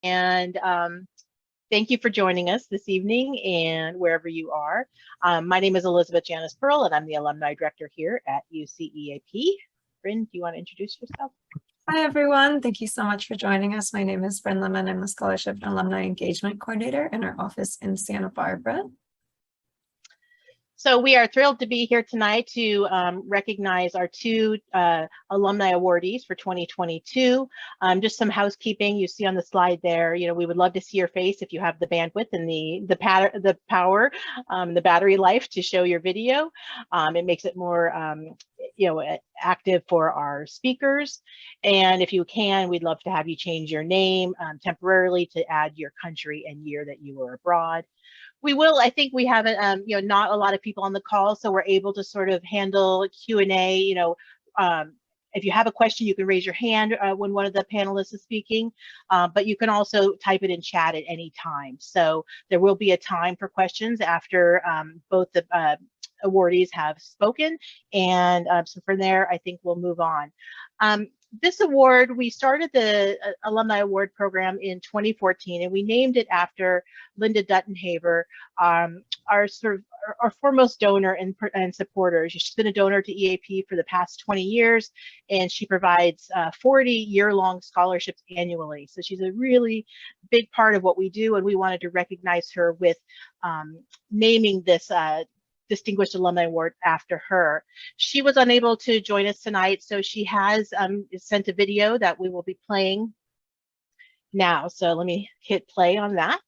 And thank you for joining us this evening and wherever you are. My name is Elizabeth Janice Pearl, and I'm the Alumni Director here at UCEAP. Bryn, do you want to introduce yourself? Hi, everyone. Thank you so much for joining us. My name is Bryn Lemon. I'm the Scholarship and Alumni Engagement Coordinator in our office in Santa Barbara. So we are thrilled to be here tonight to recognize our two alumni awardees for 2022. Just some housekeeping you see on the slide there. You know, we would love to see your face if you have the bandwidth and the power, the battery life to show your video. It makes it more active for our speakers. And if you can, we'd love to have you change your name temporarily to add your country and year that you were abroad. We will, I think we haven't, not a lot of people on the call, so we're able to sort of handle Q&A. If you have a question, you can raise your hand when one of the panelists is speaking, but you can also type it in chat at any time. So there will be a time for questions after both the awardees have spoken, and so from there, I think we'll move on. This award, we started the Alumni Award program in 2014, and we named it after Linda Duttenhaver, our foremost donor and supporter. She's been a donor to EAP for the past 20 years, and she provides 40 year-long scholarships annually. So she's a really big part of what we do, and we wanted to recognize her with naming this Distinguished Alumni Award after her. She was unable to join us tonight, so she has sent a video that we will be playing now. So let me hit play on that.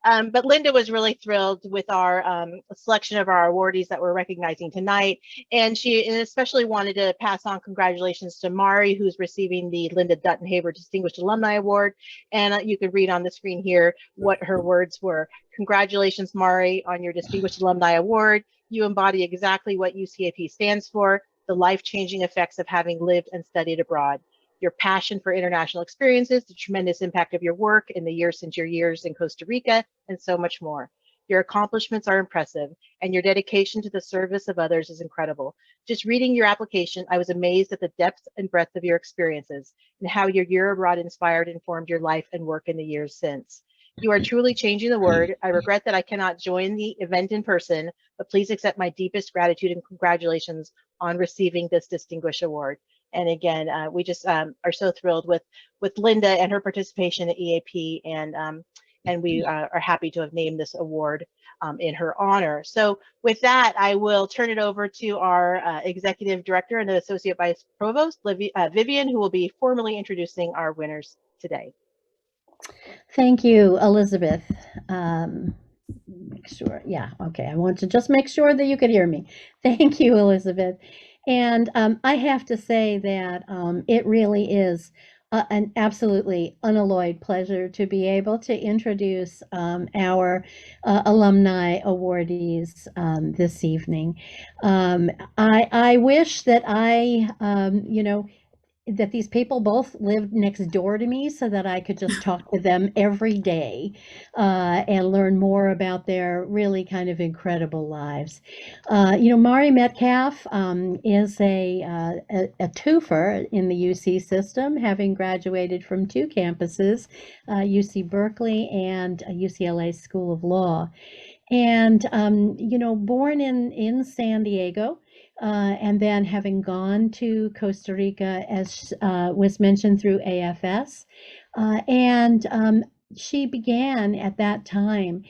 But Linda was really thrilled with our selection of our awardees that we're recognizing tonight. And she especially wanted to pass on congratulations to Mari, who's receiving the Linda Duttenhaver Distinguished Alumni Award. And you can read on the screen here what her words were. Congratulations, Mari, on your Distinguished Alumni Award. You embody exactly what UCEAP stands for, the life-changing effects of having lived and studied abroad. Your passion for international experiences, the tremendous impact of your work in the years since your years in Costa Rica, and so much more. Your accomplishments are impressive, and your dedication to the service of others is incredible. Just reading your application, I was amazed at the depth and breadth of your experiences and how your year abroad inspired and formed your life and work in the years since. You are truly changing the world. I regret that I cannot join the event in person, but please accept my deepest gratitude and congratulations on receiving this distinguished award. And again, we just are so thrilled with Linda and her participation at EAP, and we are happy to have named this award in her honor. So with that, I will turn it over to our Executive Director and Associate Vice Provost, Vivian, who will be formally introducing our winners today. Thank you, Elizabeth. Make sure, yeah, okay. I want to just make sure that you could hear me. Thank you, Elizabeth. And I have to say that it really is an absolutely unalloyed pleasure to be able to introduce our alumni awardees this evening. I wish that that these people both lived next door to me so that I could just talk to them every day and learn more about their really kind of incredible lives. Mari Metcalf is a twofer in the UC system, having graduated from two campuses, UC Berkeley and UCLA School of Law. And, born in San Diego, and then having gone to Costa Rica, as was mentioned through AFS. And she began at that time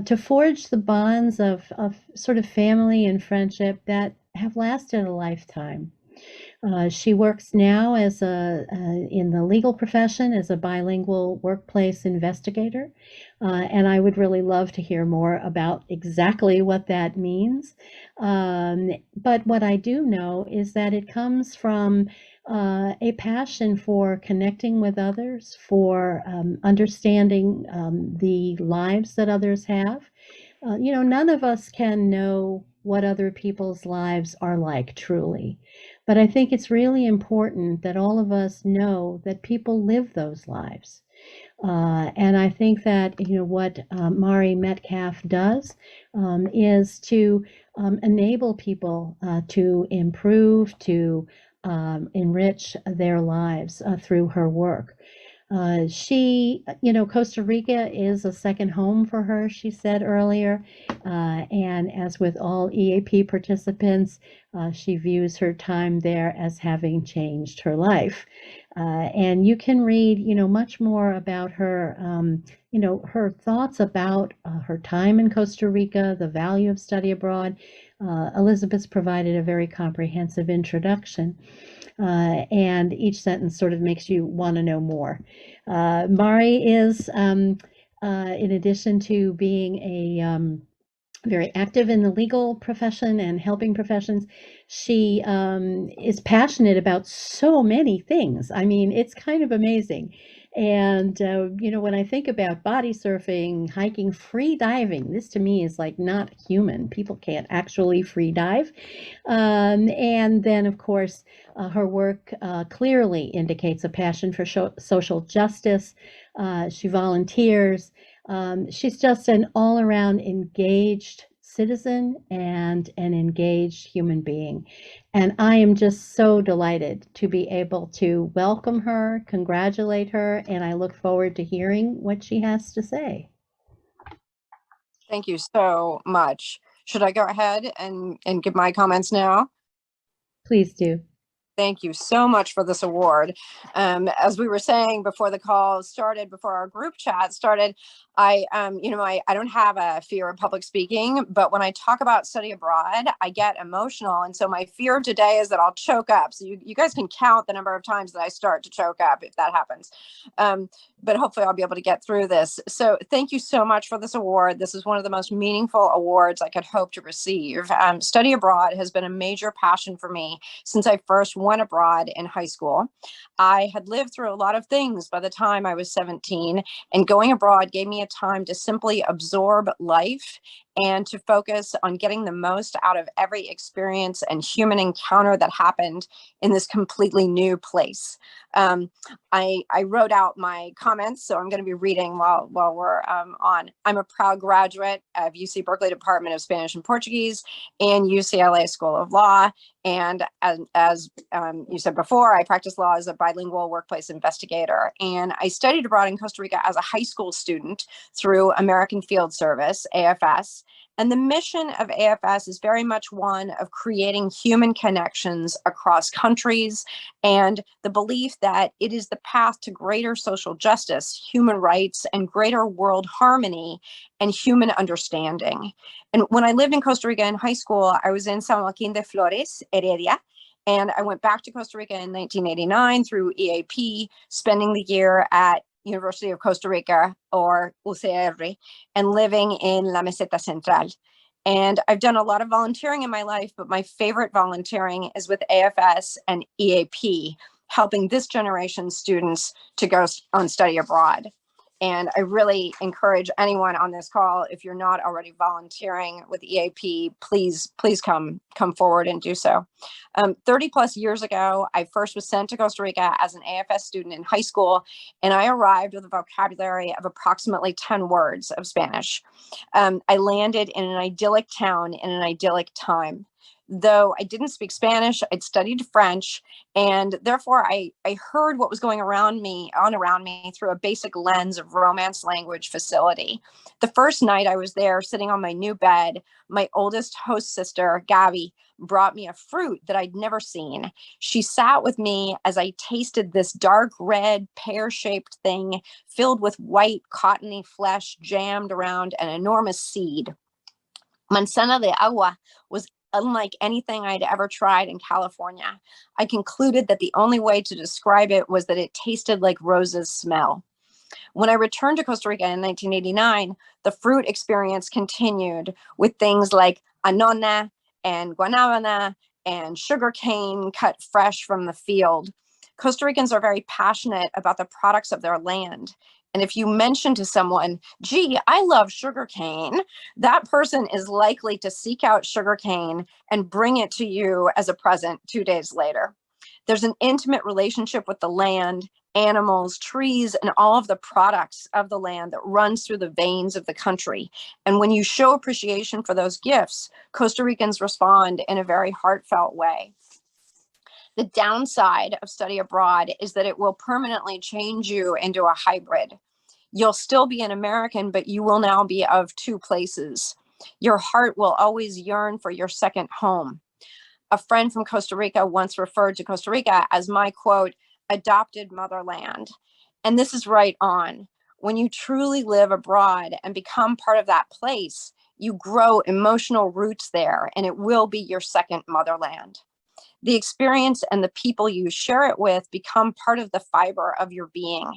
to forge the bonds of sort of family and friendship that have lasted a lifetime. She works now as in the legal profession as a bilingual workplace investigator, and I would really love to hear more about exactly what that means. But what I do know is that it comes from a passion for connecting with others, for understanding the lives that others have. None of us can know what other people's lives are like truly. But I think it's really important that all of us know that people live those lives. And I think that, what Mari Metcalf does is to enable people to improve, to enrich their lives through her work. Costa Rica is a second home for her, she said earlier. And as with all EAP participants, she views her time there as having changed her life. And you can read, much more about her, her thoughts about her time in Costa Rica, the value of study abroad. Elizabeth's provided a very comprehensive introduction, and each sentence sort of makes you want to know more. Mari is, in addition to being a very active in the legal profession and helping professions, she is passionate about so many things. I mean, it's kind of amazing. And, when I think about body surfing, hiking, free diving, this to me is like not human. People can't actually free dive. And then, of course, her work clearly indicates a passion for social justice. She volunteers. She's just an all-around engaged citizen and an engaged human being. And I am just so delighted to be able to welcome her, congratulate her, and I look forward to hearing what she has to say. Thank you so much. Should I go ahead and give my comments now? Please do. Thank you so much for this award. As we were saying before the call started, before our group chat started, I don't have a fear of public speaking, but when I talk about study abroad, I get emotional. And so my fear today is that I'll choke up. So you guys can count the number of times that I start to choke up if that happens. But hopefully I'll be able to get through this. So thank you so much for this award. This is one of the most meaningful awards I could hope to receive. Study abroad has been a major passion for me since I first went abroad in high school. I had lived through a lot of things by the time I was 17, and going abroad gave me a time to simply absorb life and to focus on getting the most out of every experience and human encounter that happened in this completely new place. I wrote out my comments, so I'm going to be reading while we're on. I'm a proud graduate of UC Berkeley Department of Spanish and Portuguese and UCLA School of Law. And as you said before, I practice law as a bilingual workplace investigator. And I studied abroad in Costa Rica as a high school student through American Field Service, AFS. And the mission of AFS is very much one of creating human connections across countries and the belief that it is the path to greater social justice, human rights, and greater world harmony and human understanding. And when I lived in Costa Rica in high school, I was in San Joaquin de Flores, Heredia, and I went back to Costa Rica in 1989 through EAP, spending the year at University of Costa Rica, or UCEAP, and living in La Meseta Central. And I've done a lot of volunteering in my life, but my favorite volunteering is with AFS and EAP, helping this generation's students to go on study abroad. And I really encourage anyone on this call, if you're not already volunteering with EAP, please come forward and do so. 30 plus years ago, I first was sent to Costa Rica as an AFS student in high school, and I arrived with a vocabulary of approximately 10 words of Spanish. I landed in an idyllic town in an idyllic time. Though I didn't speak Spanish, I'd studied French, and therefore I heard what was going around me through a basic lens of Romance language facility. The first night I was there, sitting on my new bed, my oldest host sister, Gabby, brought me a fruit that I'd never seen. She sat with me as I tasted this dark red pear-shaped thing filled with white cottony flesh jammed around an enormous seed. Manzana de agua was unlike anything I'd ever tried in California. I concluded that the only way to describe it was that it tasted like roses smell. When I returned to Costa Rica in 1989, the fruit experience continued with things like anona and guanabana and sugarcane cut fresh from the field. Costa Ricans are very passionate about the products of their land. And if you mention to someone, gee, I love sugarcane, that person is likely to seek out sugarcane and bring it to you as a present 2 days later. There's an intimate relationship with the land, animals, trees, and all of the products of the land that runs through the veins of the country. And when you show appreciation for those gifts, Costa Ricans respond in a very heartfelt way. The downside of study abroad is that it will permanently change you into a hybrid. You'll still be an American, but you will now be of two places. Your heart will always yearn for your second home. A friend from Costa Rica once referred to Costa Rica as my, quote, adopted motherland. And this is right on. When you truly live abroad and become part of that place, you grow emotional roots there, and it will be your second motherland. The experience and the people you share it with become part of the fiber of your being.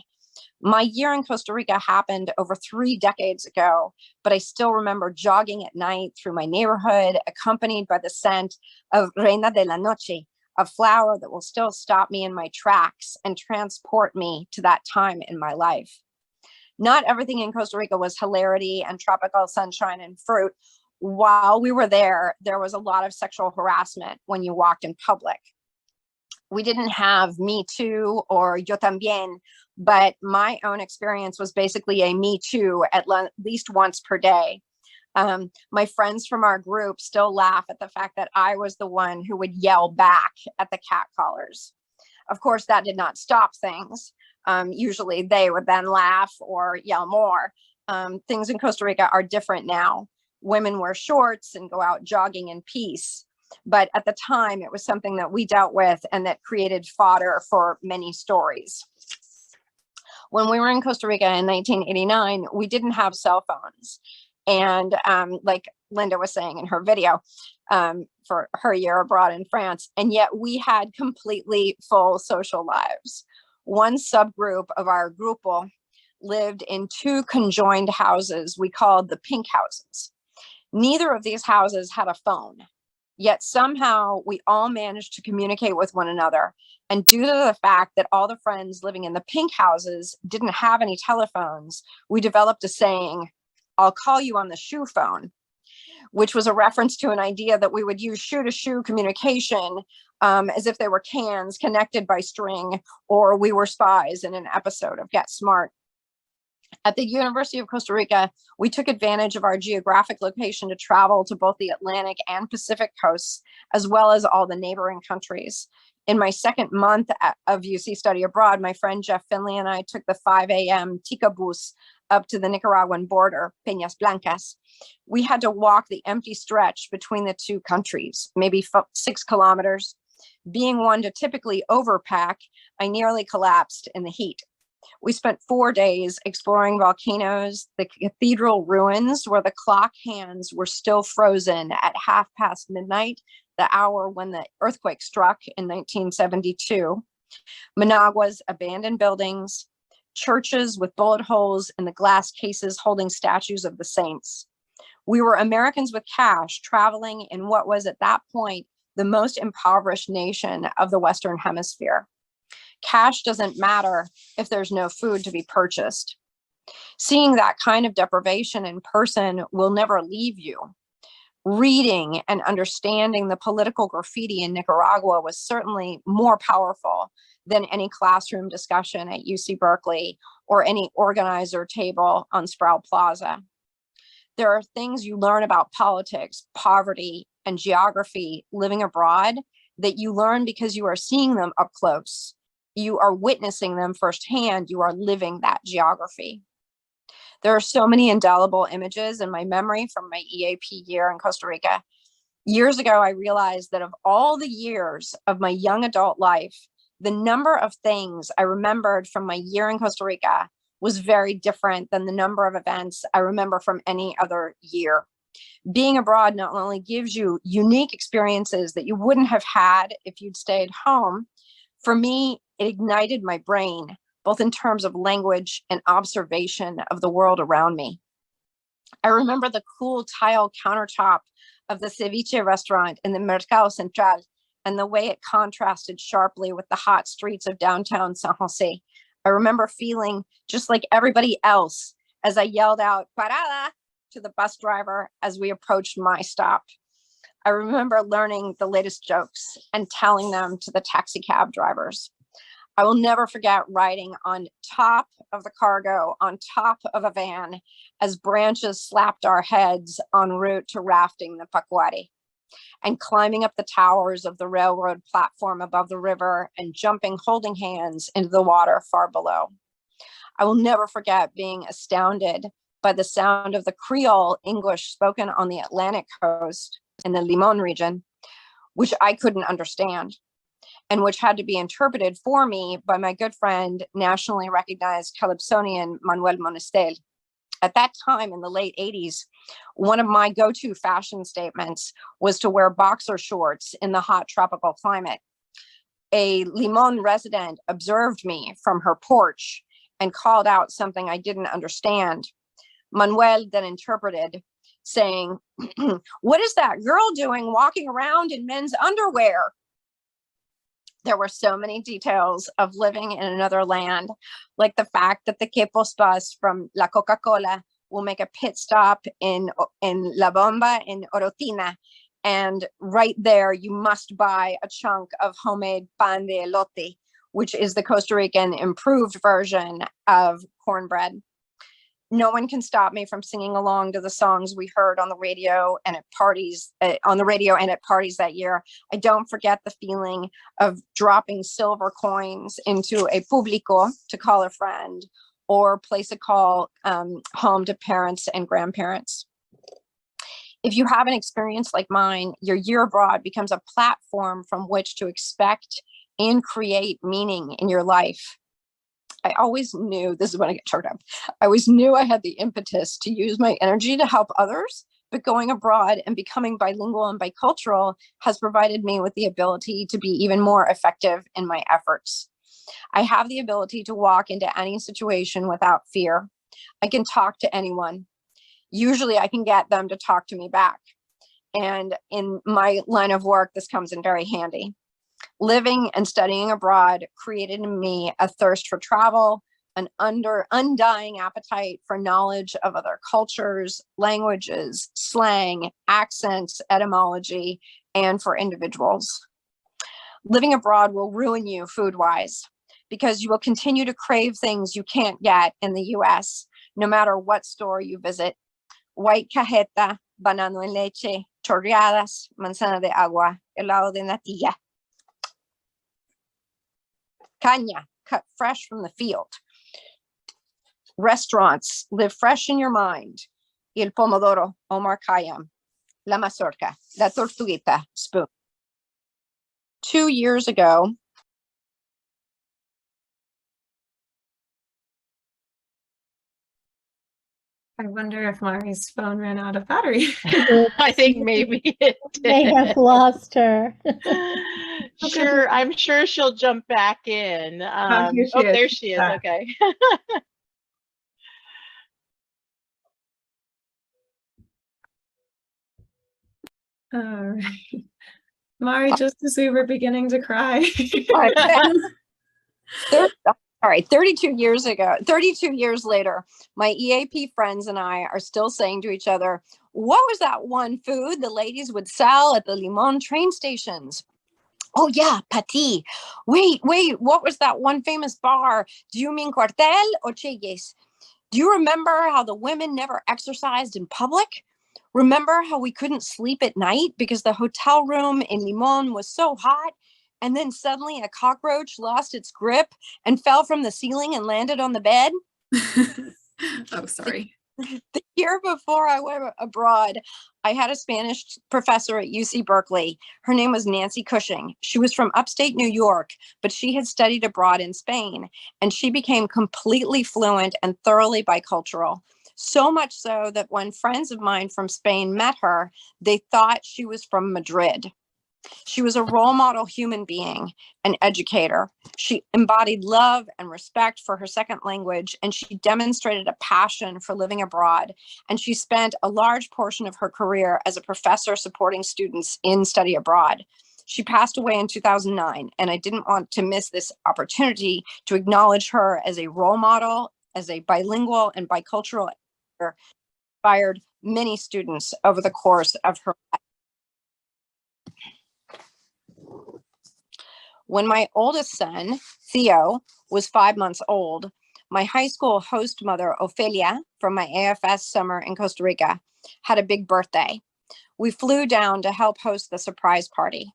My year in Costa Rica happened over 3 decades ago, but I still remember jogging at night through my neighborhood, accompanied by the scent of Reina de la Noche, a flower that will still stop me in my tracks and transport me to that time in my life. Not everything in Costa Rica was hilarity and tropical sunshine and fruit. While we were there, there was a lot of sexual harassment when you walked in public. We didn't have Me Too or Yo También, but my own experience was basically a Me Too at least once per day. My friends from our group still laugh at the fact that I was the one who would yell back at the catcallers. Of course, that did not stop things. Usually they would then laugh or yell more. Things in Costa Rica are different now. Women wear shorts and go out jogging in peace. But at the time, it was something that we dealt with and that created fodder for many stories. When we were in Costa Rica in 1989, we didn't have cell phones. And like Linda was saying in her video, for her year abroad in France, and yet we had completely full social lives. One subgroup of our grupo lived in 2 conjoined houses we called the pink houses. Neither of these houses had a phone. Yet somehow we all managed to communicate with one another. And due to the fact that all the friends living in the pink houses didn't have any telephones, we developed a saying, I'll call you on the shoe phone, which was a reference to an idea that we would use shoe-to-shoe communication as if they were cans connected by string, or we were spies in an episode of Get Smart. At the University of Costa Rica, we took advantage of our geographic location to travel to both the Atlantic and Pacific coasts, as well as all the neighboring countries. In my second month of UC study abroad, my friend Jeff Finley and I took the 5 a.m. Tica bus up to the Nicaraguan border, Peñas Blancas. We had to walk the empty stretch between the 2 countries, maybe 6 kilometers. Being one to typically overpack, I nearly collapsed in the heat. We spent 4 days exploring volcanoes, the cathedral ruins where the clock hands were still frozen at midnight, the hour when the earthquake struck in 1972, Managua's abandoned buildings, churches with bullet holes in the glass cases holding statues of the saints. We were Americans with cash traveling in what was at that point the most impoverished nation of the Western Hemisphere. Cash doesn't matter if there's no food to be purchased. Seeing that kind of deprivation in person will never leave you. Reading and understanding the political graffiti in Nicaragua was certainly more powerful than any classroom discussion at UC Berkeley or any organizer table on Sproul Plaza. There are things you learn about politics, poverty, and geography living abroad that you learn because you are seeing them up close. You are witnessing them firsthand. You are living that geography. There are so many indelible images in my memory from my EAP year in Costa Rica. Years ago, I realized that of all the years of my young adult life, the number of things I remembered from my year in Costa Rica was very different than the number of events I remember from any other year. Being abroad not only gives you unique experiences that you wouldn't have had if you'd stayed home, for me, it ignited my brain, both in terms of language and observation of the world around me. I remember the cool tile countertop of the ceviche restaurant in the Mercado Central and the way it contrasted sharply with the hot streets of downtown San Jose. I remember feeling just like everybody else as I yelled out, "Parada!" to the bus driver as we approached my stop. I remember learning the latest jokes and telling them to the taxi cab drivers. I will never forget riding on top of the cargo, on top of a van, as branches slapped our heads en route to rafting the Pacuari, and climbing up the towers of the railroad platform above the river and jumping holding hands into the water far below. I will never forget being astounded by the sound of the Creole English spoken on the Atlantic coast in the Limon region, which I couldn't understand, and which had to be interpreted for me by my good friend, nationally recognized calypsonian Manuel Monestel. At that time in the late 80s, one of my go-to fashion statements was to wear boxer shorts in the hot tropical climate. A Limon resident observed me from her porch and called out something I didn't understand. Manuel then interpreted, saying, "What is that girl doing walking around in men's underwear?" There were so many details of living in another land, like the fact that the Quepos bus from La Coca-Cola will make a pit stop in La Bomba in Orotina. And right there, you must buy a chunk of homemade pan de elote, which is the Costa Rican improved version of cornbread. No one can stop me from singing along to the songs we heard on the radio and at parties, that year. I don't forget the feeling of dropping silver coins into a publico to call a friend, or place a call home to parents and grandparents. If you have an experience like mine, your year abroad becomes a platform from which to expect and create meaning in your life. I always knew, this is when I get choked up, I always knew I had the impetus to use my energy to help others, but going abroad and becoming bilingual and bicultural has provided me with the ability to be even more effective in my efforts. I have the ability to walk into any situation without fear. I can talk to anyone. Usually I can get them to talk to me back. And in my line of work, this comes in very handy. Living and studying abroad created in me a thirst for travel, an undying appetite for knowledge of other cultures, languages, slang, accents, etymology, and for individuals. Living abroad will ruin you food-wise, because you will continue to crave things you can't get in the US, no matter what store you visit. White cajeta, banano en leche, chorreadas, manzana de agua, helado de natilla. Caña, cut fresh from the field. Restaurants, live fresh in your mind. Y el pomodoro, Omar Khayyam. La mazorca, la tortuguita, spoon. 2 years ago, I wonder if Mari's phone ran out of battery. I think maybe it They did. have lost her. Sure, I'm sure she'll jump back in. Here she Oh, is. there she is. Ah. Okay. All right. Mari, just as we were beginning to cry. all right, 32 years later, my EAP friends and I are still saying to each other, what was that one food the ladies would sell at the Limon train stations? Oh yeah, pati. Wait, what was that one famous bar? Do you mean Cuartel or Chegues? Do you remember how the women never exercised in public? Remember how we couldn't sleep at night because the hotel room in Limon was so hot? And then suddenly a cockroach lost its grip and fell from the ceiling and landed on the bed? Oh, sorry. The year before I went abroad, I had a Spanish professor at UC Berkeley. Her name was Nancy Cushing. She was from upstate New York, but she had studied abroad in Spain, and she became completely fluent and thoroughly bicultural. So much so that when friends of mine from Spain met her, they thought she was from Madrid. She was a role model human being, an educator. She embodied love and respect for her second language, and she demonstrated a passion for living abroad. And she spent a large portion of her career as a professor supporting students in study abroad. She passed away in 2009, and I didn't want to miss this opportunity to acknowledge her as a role model, as a bilingual and bicultural educator, inspired many students over the course of her life. When my oldest son, Theo, was 5 months old, my high school host mother, Ophelia, from my AFS summer in Costa Rica, had a big birthday. We flew down to help host the surprise party.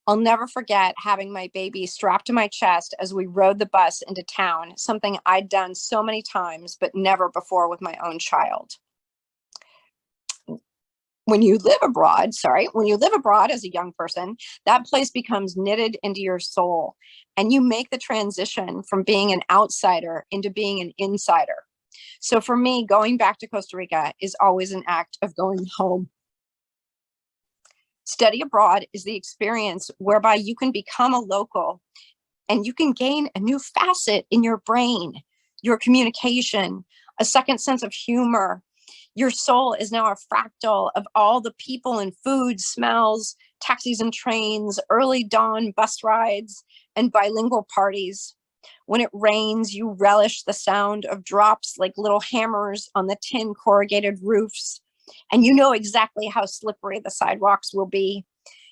I'll never forget having my baby strapped to my chest as we rode the bus into town, something I'd done so many times, but never before with my own child. When you live abroad as a young person, that place becomes knitted into your soul, and you make the transition from being an outsider into being an insider. So for me, going back to Costa Rica is always an act of going home. Study abroad is the experience whereby you can become a local and you can gain a new facet in your brain, your communication, a second sense of humor. Your soul is now a fractal of all the people and food, smells, taxis and trains, early dawn bus rides, and bilingual parties. When it rains, you relish the sound of drops like little hammers on the tin corrugated roofs, and you know exactly how slippery the sidewalks will be.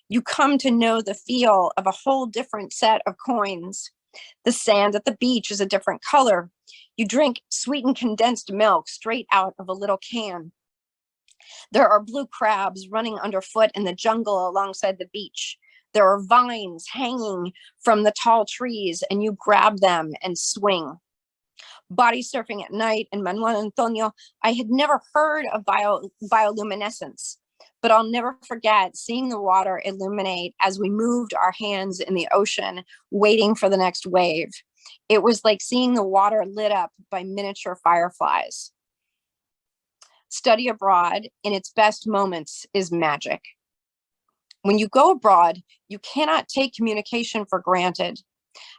You come to know the feel of a whole different set of coins. The sand at the beach is a different color. You drink sweetened condensed milk straight out of a little can. There are blue crabs running underfoot in the jungle alongside the beach. There are vines hanging from the tall trees, and you grab them and swing. Body surfing at night in Manuel Antonio, I had never heard of bioluminescence, but I'll never forget seeing the water illuminate as we moved our hands in the ocean, waiting for the next wave. It was like seeing the water lit up by miniature fireflies. Study abroad in its best moments is magic. When you go abroad, you cannot take communication for granted.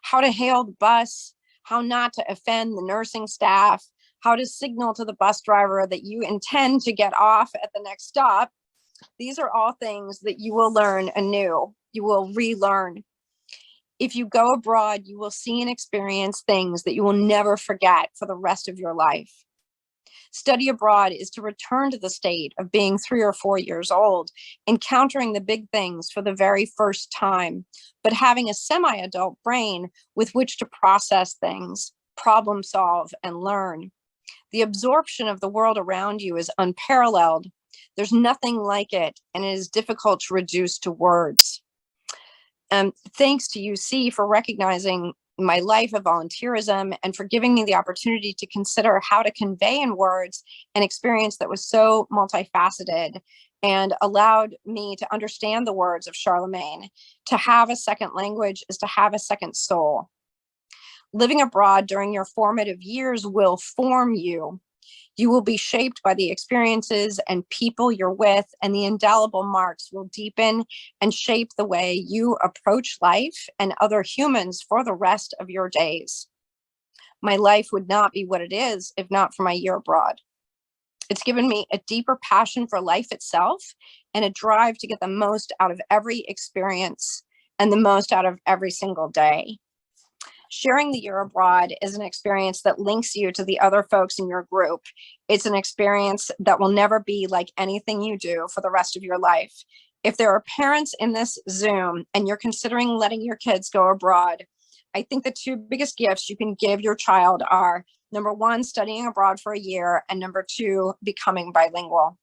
How to hail the bus, how not to offend the nursing staff, how to signal to the bus driver that you intend to get off at the next stop. These are all things that you will learn anew. You will relearn. If you go abroad, you will see and experience things that you will never forget for the rest of your life. Study abroad is to return to the state of being 3 or 4 years old, encountering the big things for the very first time, but having a semi-adult brain with which to process things, problem solve, and learn. The absorption of the world around you is unparalleled. There's nothing like it, and it is difficult to reduce to words. Thanks to UC for recognizing my life of volunteerism and for giving me the opportunity to consider how to convey in words an experience that was so multifaceted and allowed me to understand the words of Charlemagne. To have a second language is to have a second soul. Living abroad during your formative years will form you. You will be shaped by the experiences and people you're with, and the indelible marks will deepen and shape the way you approach life and other humans for the rest of your days. My life would not be what it is if not for my year abroad. It's given me a deeper passion for life itself and a drive to get the most out of every experience and the most out of every single day. Sharing the year abroad is an experience that links you to the other folks in your group. It's an experience that will never be like anything you do for the rest of your life. If there are parents in this Zoom and you're considering letting your kids go abroad, I think the 2 biggest gifts you can give your child are, number 1, studying abroad for a year, and number 2, becoming bilingual.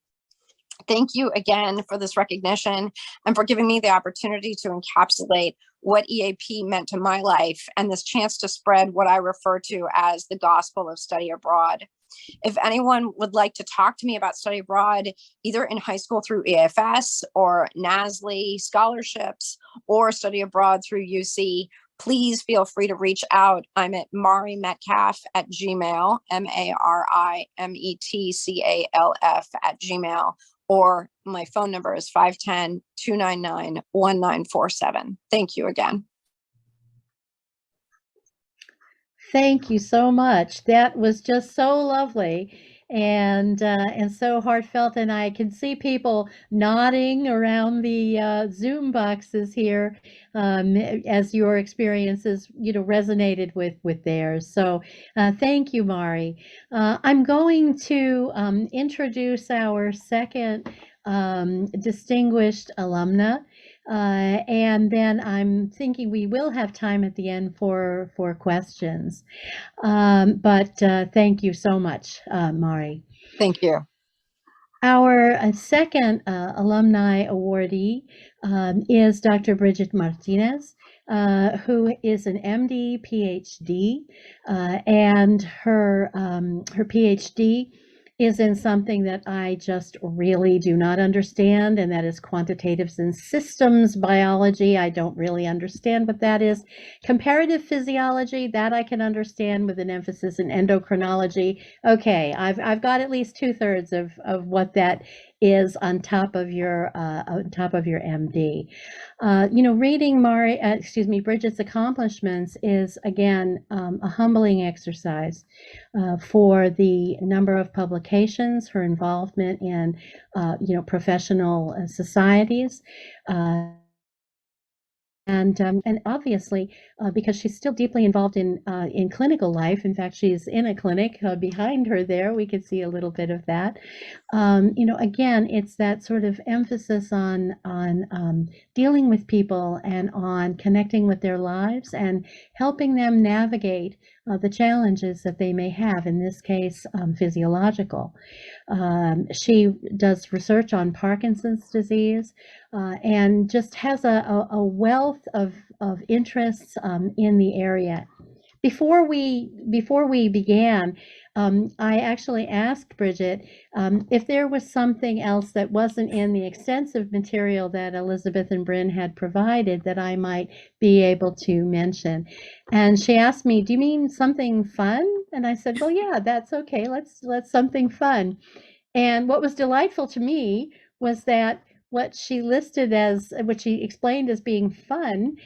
Thank you again for this recognition and for giving me the opportunity to encapsulate what EAP meant to my life and this chance to spread what I refer to as the gospel of study abroad. If anyone would like to talk to me about study abroad, either in high school through EFS or NASLI scholarships or study abroad through UC, please feel free to reach out. I'm at marimetcalf@gmail, marimetcalf@gmail, or my phone number is 510-299-1947. Thank you again. Thank you so much. That was just so lovely and so heartfelt. And I can see people nodding around the Zoom boxes here as your experiences, resonated with theirs. So thank you, Mari. I'm going to introduce our second distinguished alumna. And then I'm thinking we will have time at the end for questions. But thank you so much, Mari. Thank you. Our second alumni awardee is Dr. Bridget Martinez, who is an MD, PhD, and her PhD is in something that I just really do not understand, and that is quantitatives and systems biology. I don't really understand what that is. Comparative physiology, that I can understand, with an emphasis in endocrinology. Okay, I've got at least 2/3 of what that is on top of your MD. Reading Bridget's accomplishments is again a humbling exercise for the number of publications, her involvement in professional societies. And obviously, because she's still deeply involved in clinical life. In fact, she's in a clinic behind her there. We could see a little bit of that. Again, it's that sort of emphasis on dealing with people and on connecting with their lives and helping them navigate the challenges that they may have, in this case, physiological. She does research on Parkinson's disease and just has a wealth of interests in the area. Before we began, I actually asked Bridget if there was something else that wasn't in the extensive material that Elizabeth and Bryn had provided that I might be able to mention. And she asked me, "Do you mean something fun?" And I said, "Well, yeah, that's okay. Let's something fun." And what was delightful to me was that what she explained as being fun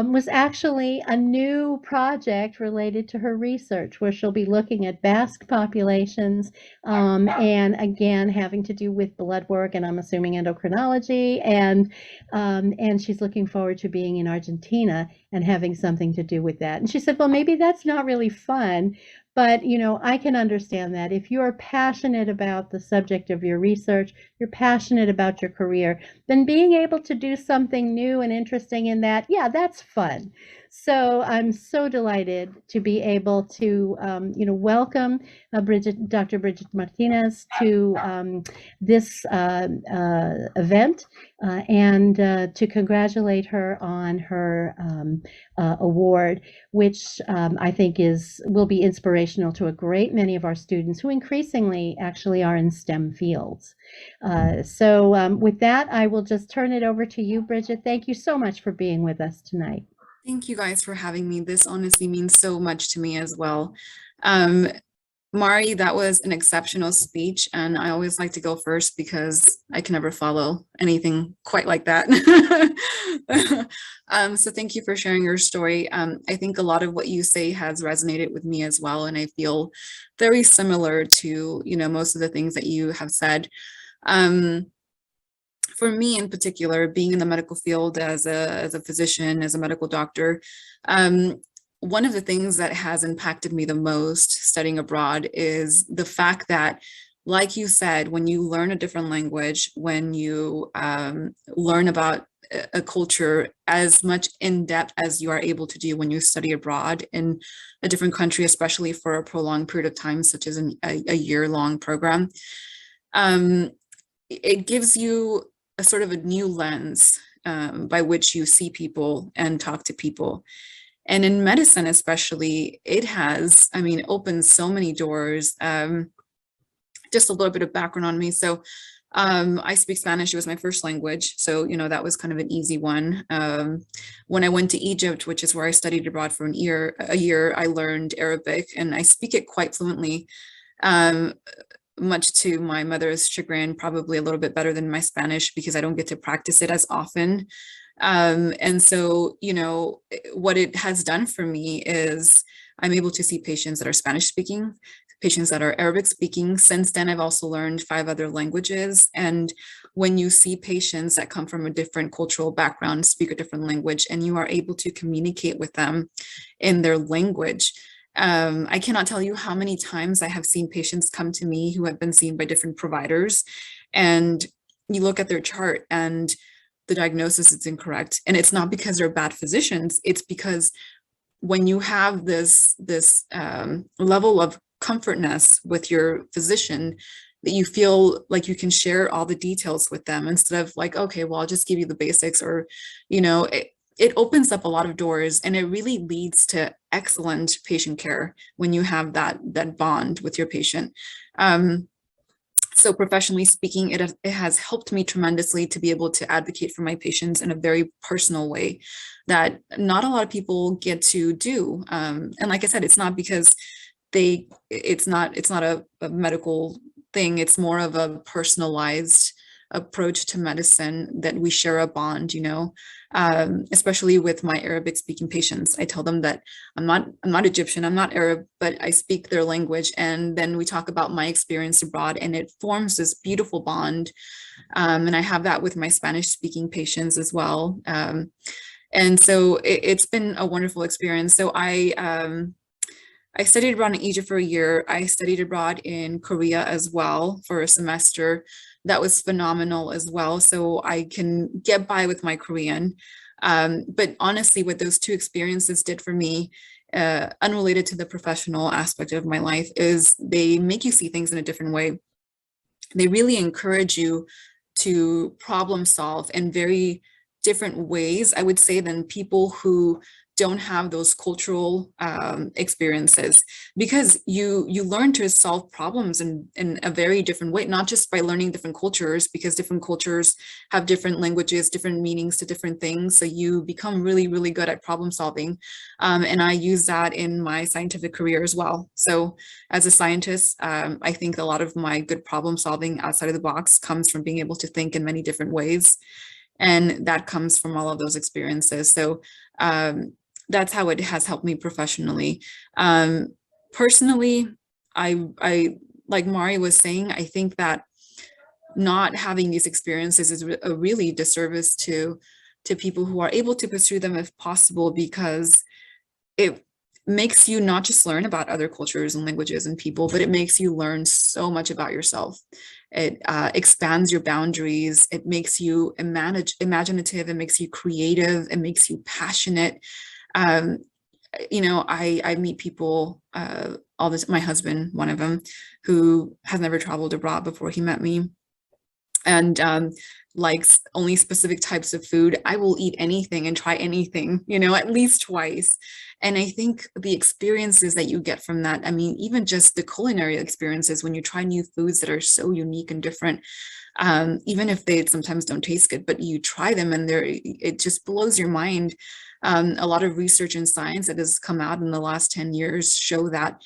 was actually a new project related to her research, where she'll be looking at Basque populations and again having to do with blood work, and I'm assuming endocrinology, and she's looking forward to being in Argentina and having something to do with that. And she said, "Well, maybe that's not really fun, but I can understand that if you're passionate about the subject of your research, you're passionate about your career, then being able to do something new and interesting in that, yeah, that's fun." So I'm so delighted to be able to, welcome Dr. Bridget Martinez to this event and to congratulate her on her award, which I think will be inspirational to a great many of our students who increasingly actually are in STEM fields. So with that, I will just turn it over to you, Bridget. Thank you so much for being with us tonight. Thank you guys for having me. This honestly means so much to me as well. Mari, that was an exceptional speech, and I always like to go first because I can never follow anything quite like that. So thank you for sharing your story. I think a lot of what you say has resonated with me as well, and I feel very similar to most of the things that you have said. For me in particular, being in the medical field as a physician, as a medical doctor, one of the things that has impacted me the most studying abroad is the fact that, like you said, when you learn a different language, when you learn about a culture as much in depth as you are able to do when you study abroad in a different country, especially for a prolonged period of time, such as a year-long program, it gives you a sort of a new lens by which you see people and talk to people. And in medicine especially, it has, opened so many doors. Just a little bit of background on me. So I speak Spanish. It was my first language. So, that was kind of an easy one. When I went to Egypt, which is where I studied abroad for a year, I learned Arabic, and I speak it quite fluently. Much to my mother's chagrin, probably a little bit better than my Spanish because I don't get to practice it as often. And so, what it has done for me is I'm able to see patients that are Spanish speaking, patients that are Arabic speaking. Since then, I've also learned 5 other languages. And when you see patients that come from a different cultural background, speak a different language, and you are able to communicate with them in their language, I cannot tell you how many times I have seen patients come to me who have been seen by different providers, and you look at their chart and the diagnosis is incorrect. And it's not because they're bad physicians. It's because when you have this level of comfortness with your physician, that you feel like you can share all the details with them instead of like, okay, well, I'll just give you the basics, or, you know, it opens up a lot of doors, and it really leads to excellent patient care when you have that bond with your patient. So professionally speaking, it has helped me tremendously to be able to advocate for my patients in a very personal way that not a lot of people get to do. And like I said, it's not because it's not a medical thing. It's more of a personalized approach to medicine, that we share a bond, you know, especially with my Arabic speaking patients. I tell them that I'm not Egyptian, I'm not Arab, but I speak their language. And then we talk about my experience abroad, and it forms this beautiful bond. And I have that with my Spanish speaking patients as well. And so it's been a wonderful experience. So I studied abroad in Egypt for a year. I studied abroad in Korea as well for a semester. That was phenomenal as well. So I can get by with my Korean. But honestly, what those two experiences did for me, unrelated to the professional aspect of my life, is they make you see things in a different way. They really encourage you to problem solve in very different ways, I would say, than people who don't have those cultural experiences, because you learn to solve problems in a very different way, not just by learning different cultures, because different cultures have different languages, different meanings to different things. So you become really, really good at problem solving. And I use that in my scientific career as well. So as a scientist, I think a lot of my good problem solving outside of the box comes from being able to think in many different ways. And that comes from all of those experiences. So that's how it has helped me professionally. Personally, I like Mari was saying, I think that not having these experiences is a really disservice to people who are able to pursue them if possible, because it makes you not just learn about other cultures and languages and people, but it makes you learn so much about yourself. It expands your boundaries. It makes you imaginative. It makes you creative. It makes you passionate. You know, I meet people all this. My husband, one of them, who has never traveled abroad before he met me, and likes only specific types of food. I will eat anything and try anything, you know, at least twice. And I think the experiences that you get from that, I mean, even just the culinary experiences when you try new foods that are so unique and different, even if they sometimes don't taste good, but you try them and it just blows your mind. A lot of research and science that has come out in the last 10 years show that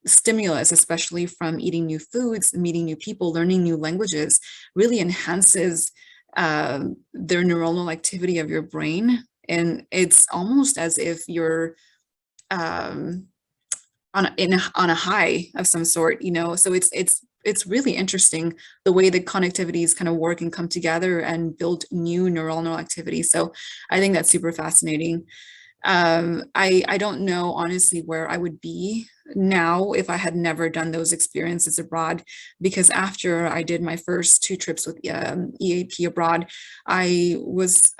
stimulus, especially from eating new foods, meeting new people, learning new languages, really enhances their neuronal activity of your brain. And it's almost as if you're on a high of some sort, you know. So it's really interesting the way the connectivities kind of work and come together and build new neuronal activity. So I think that's super fascinating. I don't know honestly where I would be now if I had never done those experiences abroad, because after I did my first 2 trips with EAP abroad, I was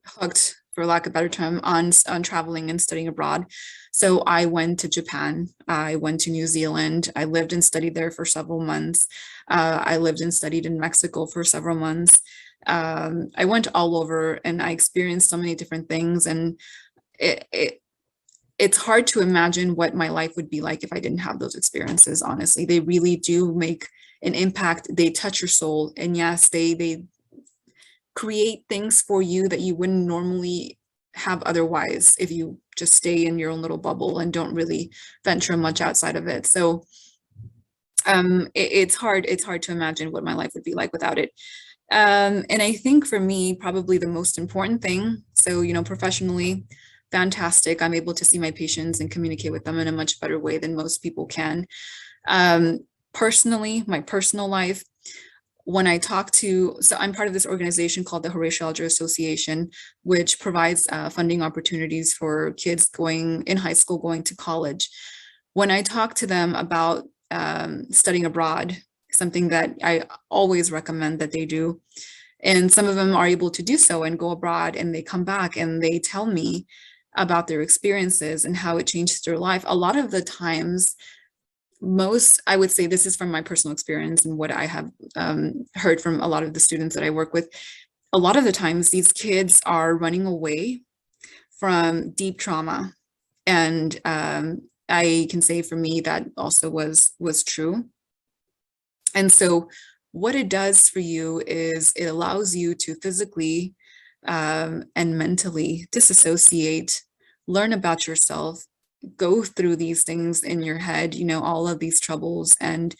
hooked, for lack of a better term, on traveling and studying abroad. So I went to Japan, I went to New Zealand, I lived and studied there for several months. I lived and studied in Mexico for several months. I went all over and I experienced so many different things, and it's hard to imagine what my life would be like if I didn't have those experiences. Honestly, they really do make an impact. They touch your soul, and yes, they create things for you that you wouldn't normally have otherwise if you just stay in your own little bubble and don't really venture much outside of it. So it's hard to imagine what my life would be like without it. And I think for me, probably the most important thing, so, you know, professionally, fantastic. I'm able to see my patients and communicate with them in a much better way than most people can. Personally, my personal life, when I talk to, so I'm part of this organization called the Horatio Alger Association, which provides funding opportunities for kids going in high school, going to college. When I talk to them about studying abroad, something that I always recommend that they do, And some of them are able to do so and go abroad, and they come back and they tell me about their experiences and how it changed their life. A lot of the times, I would say, this is from my personal experience and what I have heard from a lot of the students that I work with. A lot of the times these kids are running away from deep trauma. And I can say for me that also was true. And so what it does for you is it allows you to physically and mentally disassociate, learn about yourself, go through these things in your head, you know, all of these troubles, and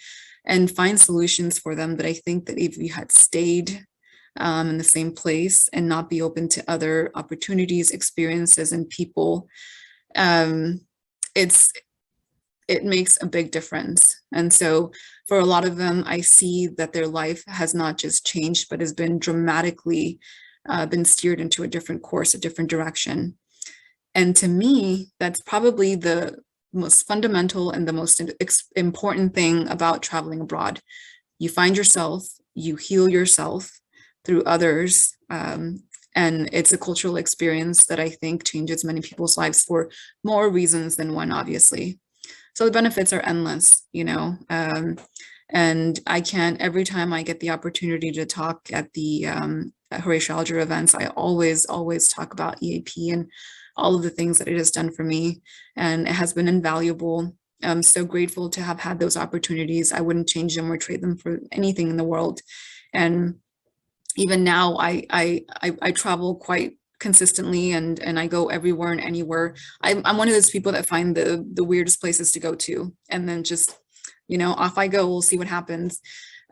find solutions for them. But I think that if you had stayed in the same place and not be open to other opportunities, experiences, and people, it makes a big difference. And so for a lot of them, I see that their life has not just changed, but has been dramatically been steered into a different course, a different direction. And to me, that's probably the most fundamental and the most important thing about traveling abroad. You find yourself, you heal yourself through others. And it's a cultural experience that I think changes many people's lives for more reasons than one, obviously. So the benefits are endless, you know. And I can't, every time I get the opportunity to talk at the Horatio Alger events, I always talk about EAP and all of the things that it has done for me. And it has been invaluable. I'm so grateful to have had those opportunities. I wouldn't change them or trade them for anything in the world. And even now I travel quite consistently, and I go everywhere and anywhere. I'm one of those people that find the weirdest places to go to, and then just, you know, off I go, we'll see what happens.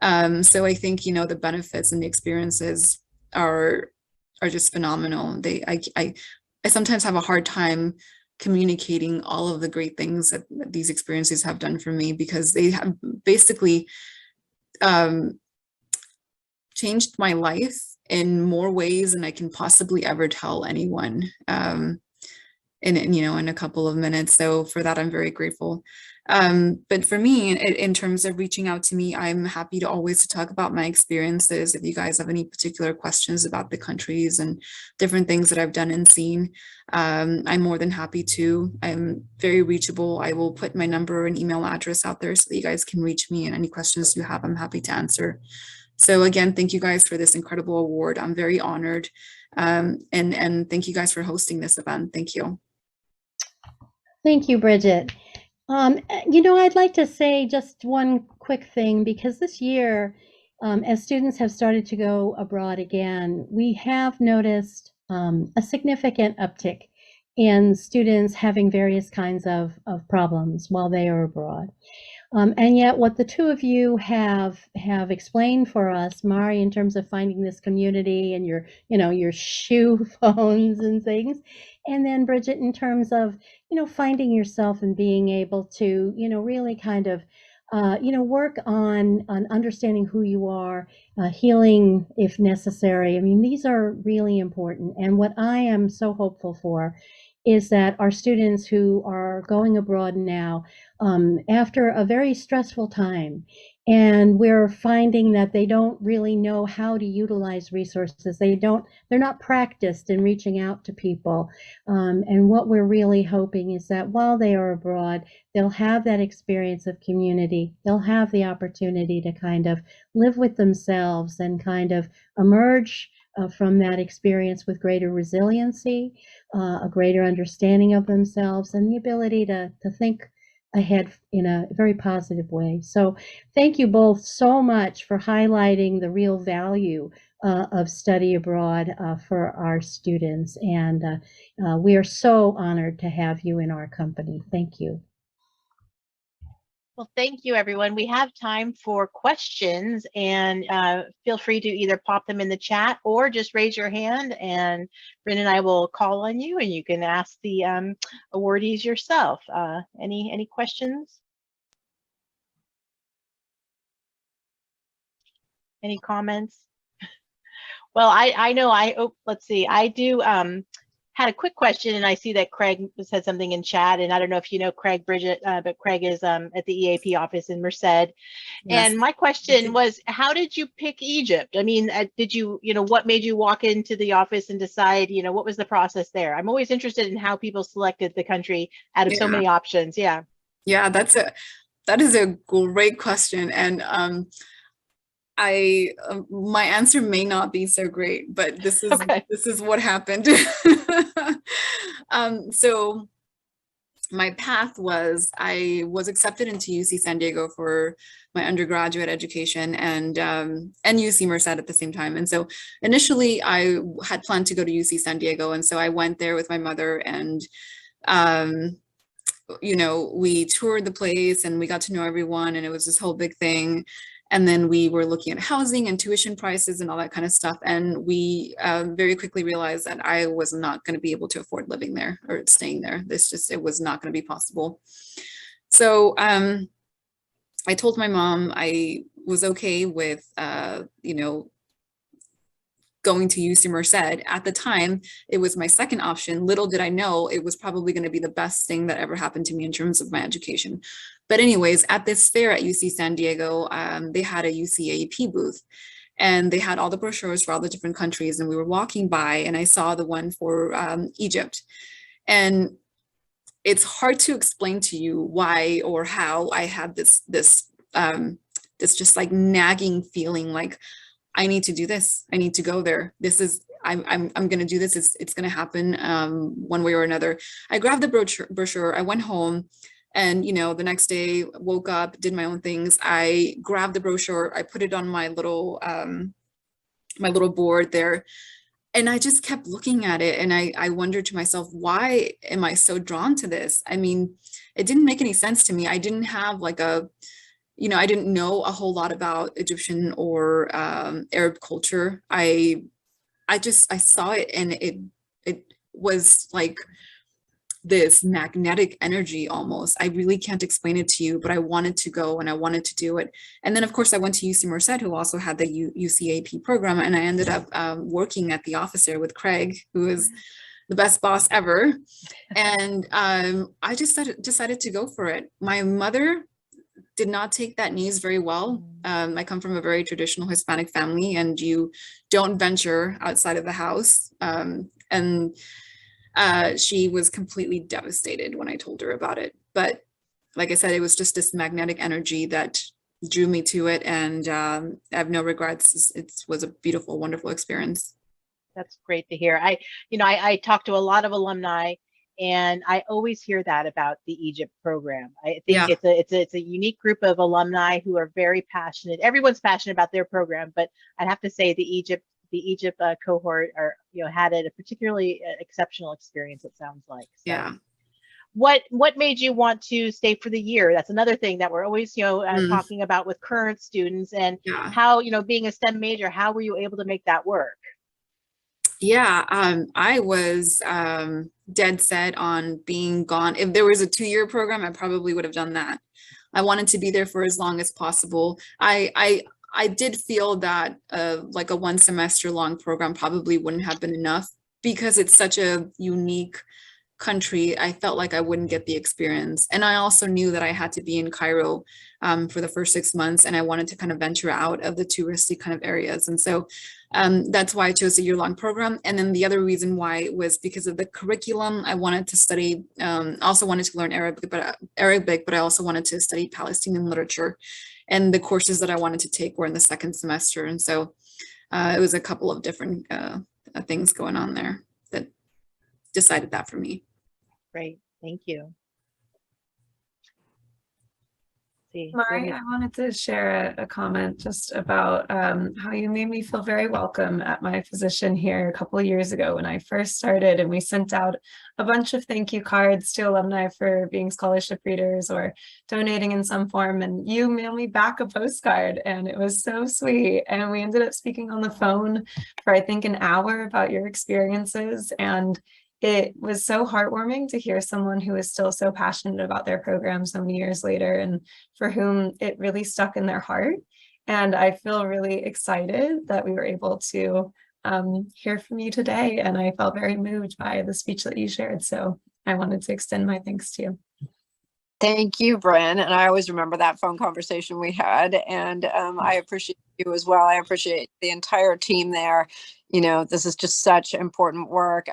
So I think, you know, the benefits and the experiences are just phenomenal. I sometimes have a hard time communicating all of the great things that these experiences have done for me, because they have basically changed my life in more ways than I can possibly ever tell anyone in a couple of minutes. So for that, I'm very grateful. But for me, in terms of reaching out to me, I'm happy to always talk about my experiences. If you guys have any particular questions about the countries and different things that I've done and seen, I'm more than happy to. I'm very reachable. I will put my number and email address out there so that you guys can reach me, and any questions you have, I'm happy to answer. So again, thank you guys for this incredible award. I'm very honored. And thank you guys for hosting this event. Thank you. Thank you, Bridget. You know, I'd like to say just one quick thing, because this year, as students have started to go abroad again, we have noticed a significant uptick in students having various kinds of problems while they are abroad. And yet what the two of you have explained for us, Mari, in terms of finding this community and your shoe phones and things, and then Bridget in terms of, finding yourself and being able to, really kind of, work on understanding who you are, healing if necessary. I mean, these are really important. And what I am so hopeful for is that our students who are going abroad now, after a very stressful time, and we're finding that they don't really know how to utilize resources. They're not practiced in reaching out to people. And what we're really hoping is that while they are abroad, they'll have that experience of community. They'll have the opportunity to kind of live with themselves and kind of emerge from that experience with greater resiliency, a greater understanding of themselves, and the ability to think ahead in a very positive way. So thank you both so much for highlighting the real value of study abroad for our students. And we are so honored to have you in our company. Thank you. Well, thank you, everyone. We have time for questions, and feel free to either pop them in the chat or just raise your hand, and Bryn and I will call on you, and you can ask the awardees yourself. Any questions? Any comments? Well, I know let's see, I do had a quick question, and I see that Craig said something in chat, and I don't know if you know Craig, Bridget, but Craig is at the EAP office in Merced. Yes. And my question was, how did you pick Egypt? I mean, did you, what made you walk into the office and decide, what was the process there? I'm always interested in how people selected the country out of so many options. Yeah. Yeah, that is a great question. And my answer may not be so great, but this is Okay. this is what happened. So my path was, I was accepted into UC San Diego for my undergraduate education, and UC Merced at the same time. And so initially I had planned to go to UC San Diego, and so I went there with my mother, and we toured the place and we got to know everyone, and it was this whole big thing. And then we were looking at housing and tuition prices and all that kind of stuff. And we very quickly realized that I was not going to be able to afford living there or staying there. It was not going to be possible. So I told my mom I was okay with, going to UC Merced. At the time, it was my second option. Little did I know it was probably going to be the best thing that ever happened to me in terms of my education. But anyways, at this fair at UC San Diego, they had a UCEAP booth, and they had all the brochures for all the different countries. And we were walking by, and I saw the one for Egypt. And it's hard to explain to you why or how I had this just like nagging feeling like, I need to do this. I need to go there. I'm going to do this. It's going to happen one way or another. I grabbed the brochure. I went home, and, the next day woke up, did my own things. I grabbed the brochure. I put it on my little board there. And I just kept looking at it. And I wondered to myself, why am I so drawn to this? I mean, it didn't make any sense to me. I didn't have I didn't know a whole lot about Egyptian or Arab culture. I saw it, and it was like this magnetic energy almost. I really can't explain it to you, but I wanted to go and I wanted to do it. And then of course I went to UC Merced, who also had the UCEAP program, and I ended up working at the office there with Craig, who is the best boss ever. And I just decided to go for it. My mother did not take that news very well. I come from a very traditional Hispanic family, and you don't venture outside of the house. And she was completely devastated when I told her about it. But like I said, it was just this magnetic energy that drew me to it, and I have no regrets. It was a beautiful, wonderful experience. That's great to hear. I talk to a lot of alumni, and I always hear that about the Egypt program. I think it's a unique group of alumni who are very passionate. Everyone's passionate about their program, but I'd have to say the Egypt cohort had a particularly exceptional experience, it sounds like. So. Yeah. What made you want to stay for the year? That's another thing that we're always talking about with current students, and how being a STEM major, how were you able to make that work? Yeah, I was dead set on being gone. If there was a 2-year program, I probably would have done that. I wanted to be there for as long as possible. I did feel that like a 1 semester long program probably wouldn't have been enough, because it's such a unique country. I felt like I wouldn't get the experience. And I also knew that I had to be in Cairo for the first 6 months, and I wanted to kind of venture out of the touristy kind of areas. And so that's why I chose a year-long program. And then the other reason why was because of the curriculum. I wanted to study, also wanted to learn Arabic, but I also wanted to study Palestinian literature. And the courses that I wanted to take were in the second semester. And so it was a couple of different things going on there that decided that for me. Great, thank you. Mari, I wanted to share a comment just about how you made me feel very welcome at my position here a couple of years ago when I first started, and we sent out a bunch of thank you cards to alumni for being scholarship readers or donating in some form, and you mailed me back a postcard, and it was so sweet. And we ended up speaking on the phone for I think an hour about your experiences, and it was so heartwarming to hear someone who is still so passionate about their program so many years later, and for whom it really stuck in their heart. And I feel really excited that we were able to hear from you today. And I felt very moved by the speech that you shared. So I wanted to extend my thanks to you. Thank you, Bryn. And I always remember that phone conversation we had. And I appreciate you as well. I appreciate the entire team there. You know, this is just such important work.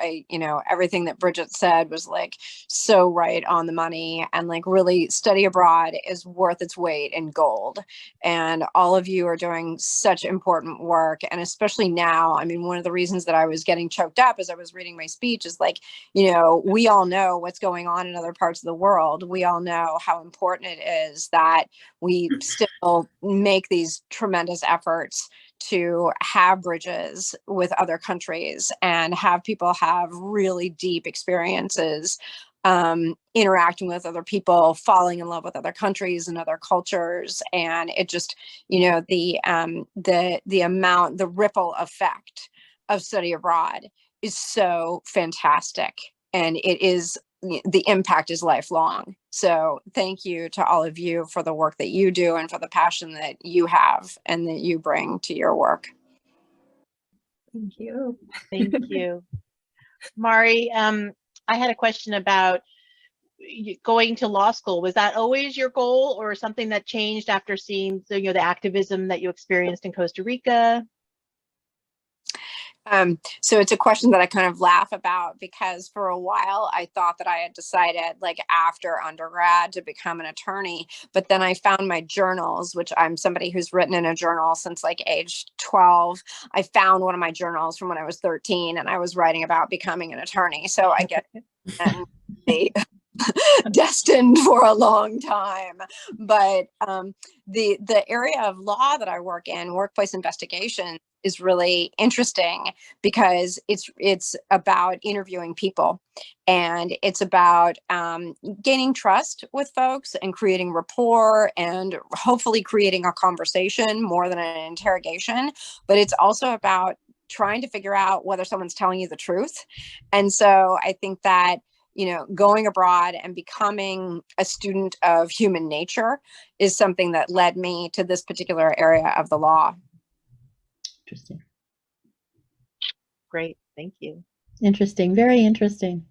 Everything that Bridget said was like so right on the money, and like really study abroad is worth its weight in gold. And all of you are doing such important work. And especially now, I mean, one of the reasons that I was getting choked up as I was reading my speech is like, we all know what's going on in other parts of the world. We all know how important it is that we still make these tremendous efforts to have bridges with other countries and have people have really deep experiences interacting with other people, falling in love with other countries and other cultures. And it just, the amount, the ripple effect of study abroad is so fantastic. And the impact is lifelong. So thank you to all of you for the work that you do and for the passion that you have and that you bring to your work. Thank you. Thank you. Mari, I had a question about going to law school. Was that always your goal, or something that changed after seeing the activism that you experienced in Costa Rica? So it's a question that I kind of laugh about, because for a while I thought that I had decided, like after undergrad, to become an attorney. But then I found my journals, which I'm somebody who's written in a journal since like age 12. I found one of my journals from when I was 13, and I was writing about becoming an attorney. So I get and destined for a long time. But the area of law that I work in, workplace investigation, is really interesting because it's about interviewing people, and it's about gaining trust with folks and creating rapport and hopefully creating a conversation more than an interrogation. But it's also about trying to figure out whether someone's telling you the truth. And so I think that going abroad and becoming a student of human nature is something that led me to this particular area of the law. Interesting. Great, thank you. Interesting, very interesting.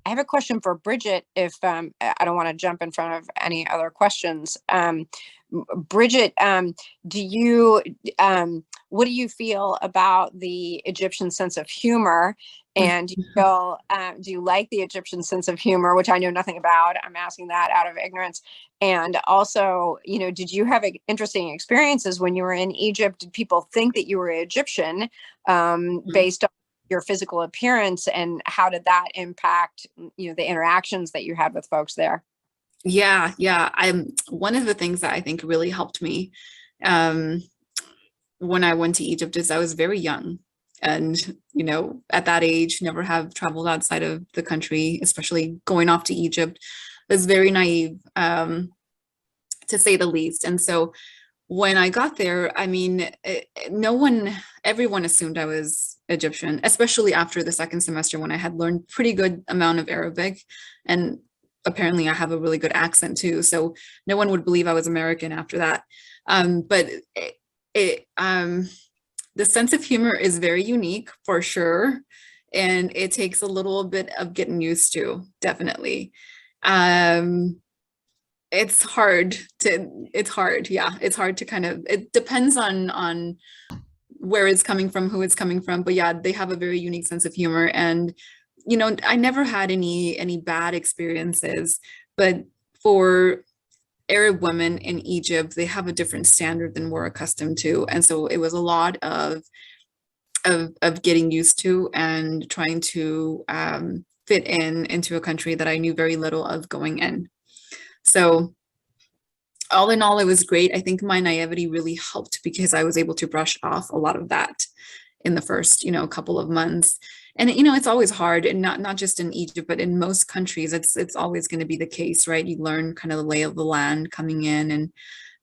I have a question for Bridget, if I don't want to jump in front of any other questions. Bridget, what do you feel about the Egyptian sense of humor? And do you like the Egyptian sense of humor, which I know nothing about? I'm asking that out of ignorance. And also, did you have interesting experiences when you were in Egypt? Did people think that you were Egyptian based on your physical appearance, and how did that impact the interactions that you had with folks there? Yeah. One of the things that I think really helped me when I went to Egypt is I was very young, and at that age, never have traveled outside of the country, especially going off to Egypt. I was very naive, to say the least. And so when I got there, I mean, everyone assumed I was Egyptian, especially after the second semester when I had learned pretty good amount of Arabic, and apparently I have a really good accent too. So no one would believe I was American after that. But the sense of humor is very unique for sure. And it takes a little bit of getting used to, definitely. It's hard. Yeah. It's hard to kind of, it depends on where it's coming from, who it's coming from. But yeah, they have a very unique sense of humor. And, I never had any bad experiences, but for Arab women in Egypt, they have a different standard than we're accustomed to. And so it was a lot of getting used to and trying to fit into a country that I knew very little of going in. So all in all, it was great. I think my naivety really helped because I was able to brush off a lot of that in the first, couple of months. And, it's always hard, and not just in Egypt, but in most countries, it's always going to be the case, right? You learn kind of the lay of the land coming in,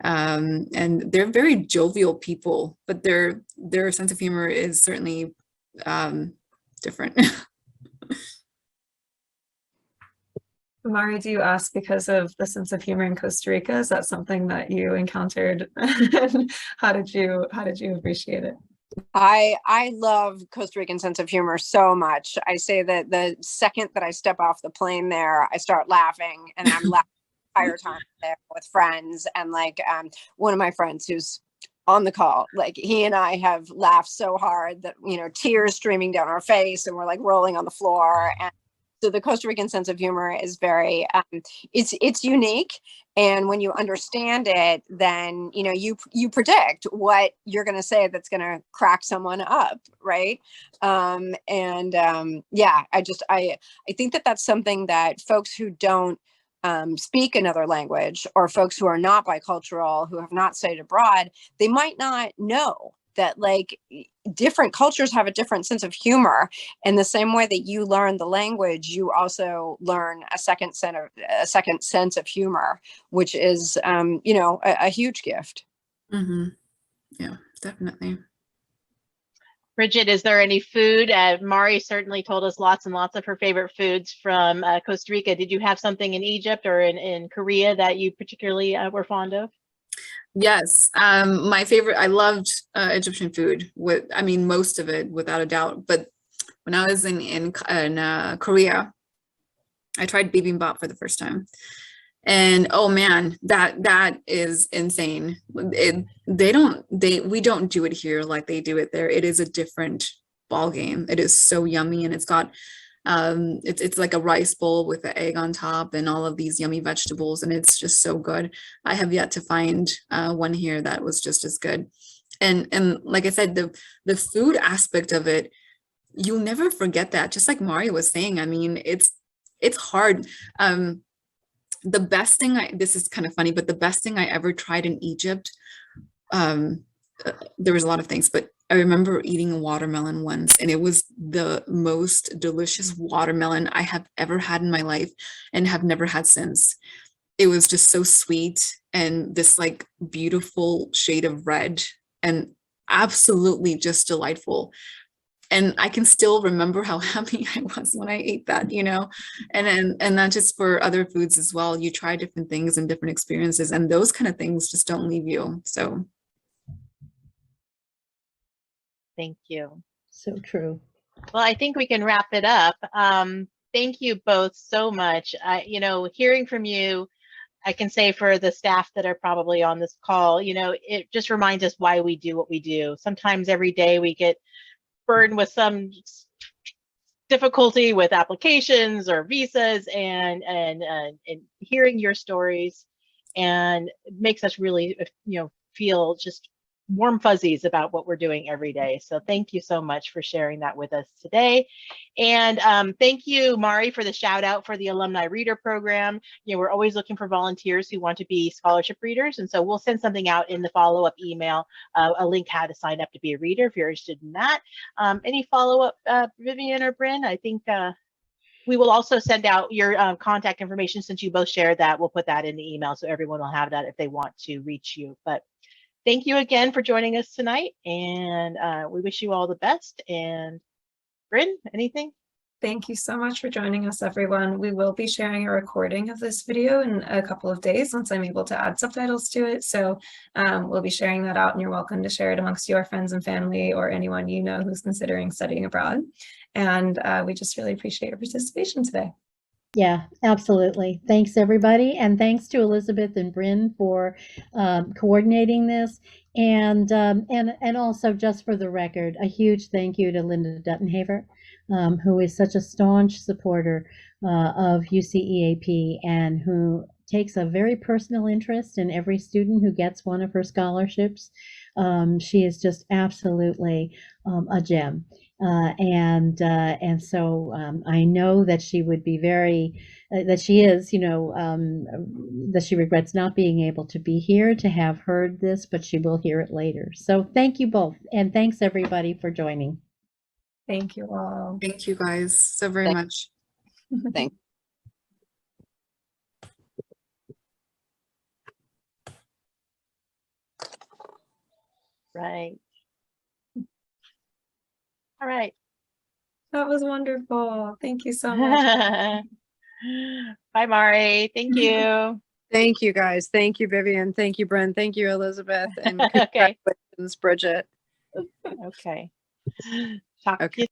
and they're very jovial people, but their sense of humor is certainly different. Mari, do you ask because of the sense of humor in Costa Rica? Is that something that you encountered? How did you appreciate it? I love Costa Rican sense of humor so much. I say that the second that I step off the plane there, I start laughing, and I'm laughing the entire time there with friends. And like one of my friends who's on the call, like he and I have laughed so hard that, you know, tears streaming down our face, and we're like rolling on the floor. And so the Costa Rican sense of humor is very, it's unique. And when you understand it, then, you know, you predict what you're going to say that's going to crack someone up. Right. Yeah, I think that that's something that folks who don't speak another language, or folks who are not bicultural, who have not studied abroad, they might not know that like different cultures have a different sense of humor. And the same way that you learn the language, you also learn a second sense of humor, which is, you know, a huge gift. Mm-hmm. Yeah, definitely. Bridget, is there any food? Mari certainly told us lots and lots of her favorite foods from Costa Rica. Did you have something in Egypt or in Korea that you particularly were fond of? Yes, my favorite, I loved Egyptian food, most of it without a doubt. But when I was in Korea, I tried bibimbap for the first time. And oh man, that is insane. We don't do it here like they do it there. It is a different ball game. It is so yummy, and it's got it's like a rice bowl with an egg on top and all of these yummy vegetables, and it's just so good. I have yet to find one here that was just as good. And like I said, the food aspect of it, you'll never forget that. Just like Mario was saying, I mean, it's hard. The best thing this is kind of funny, but the best thing I ever tried in Egypt, there was a lot of things, but I remember eating a watermelon once, and it was the most delicious watermelon I have ever had in my life and have never had since. It was just so sweet and this like beautiful shade of red, and absolutely just delightful. And I can still remember how happy I was when I ate that, you know, and not just for other foods as well. You try different things and different experiences, and those kind of things just don't leave you. So. Thank you. So true. Well, I think we can wrap it up. Thank you both so much. You know, hearing from you, I can say for the staff that are probably on this call, you know, it just reminds us why we do what we do. Sometimes every day we get burdened with some difficulty with applications or visas, and hearing your stories, and it makes us really, you know, feel just warm fuzzies about what we're doing every day. So thank you so much for sharing that with us today. And thank you, Mari, for the shout out for the Alumni Reader Program. You know, we're always looking for volunteers who want to be scholarship readers. And so we'll send something out in the follow-up email, a link how to sign up to be a reader if you're interested in that. Any follow-up, Vivian or Bryn? I think we will also send out your contact information, since you both shared that. We'll put that in the email so everyone will have that if they want to reach you. But thank you again for joining us tonight, and we wish you all the best. And Bryn, anything? Thank you so much for joining us, everyone. We will be sharing a recording of this video in a couple of days once I'm able to add subtitles to it. So we'll be sharing that out, and you're welcome to share it amongst your friends and family or anyone you know who's considering studying abroad. And we just really appreciate your participation today. Yeah, absolutely. Thanks, everybody. And thanks to Elizabeth and Bryn for coordinating this. And also, just for the record, a huge thank you to Linda Duttenhaver, who is such a staunch supporter of UCEAP, and who takes a very personal interest in every student who gets one of her scholarships. She is just absolutely a gem. And so I know that she would be that she is, you know, that she regrets not being able to be here to have heard this, but she will hear it later. So thank you both. And thanks everybody for joining. Thank you all. Thank you guys so very much. Thank you. Right. All right. That was wonderful. Thank you so much. Bye, Mari. Thank you. Thank you, guys. Thank you, Vivian. Thank you, Bryn. Thank you, Elizabeth. And congratulations, Bridget. Okay. Talk to Okay. you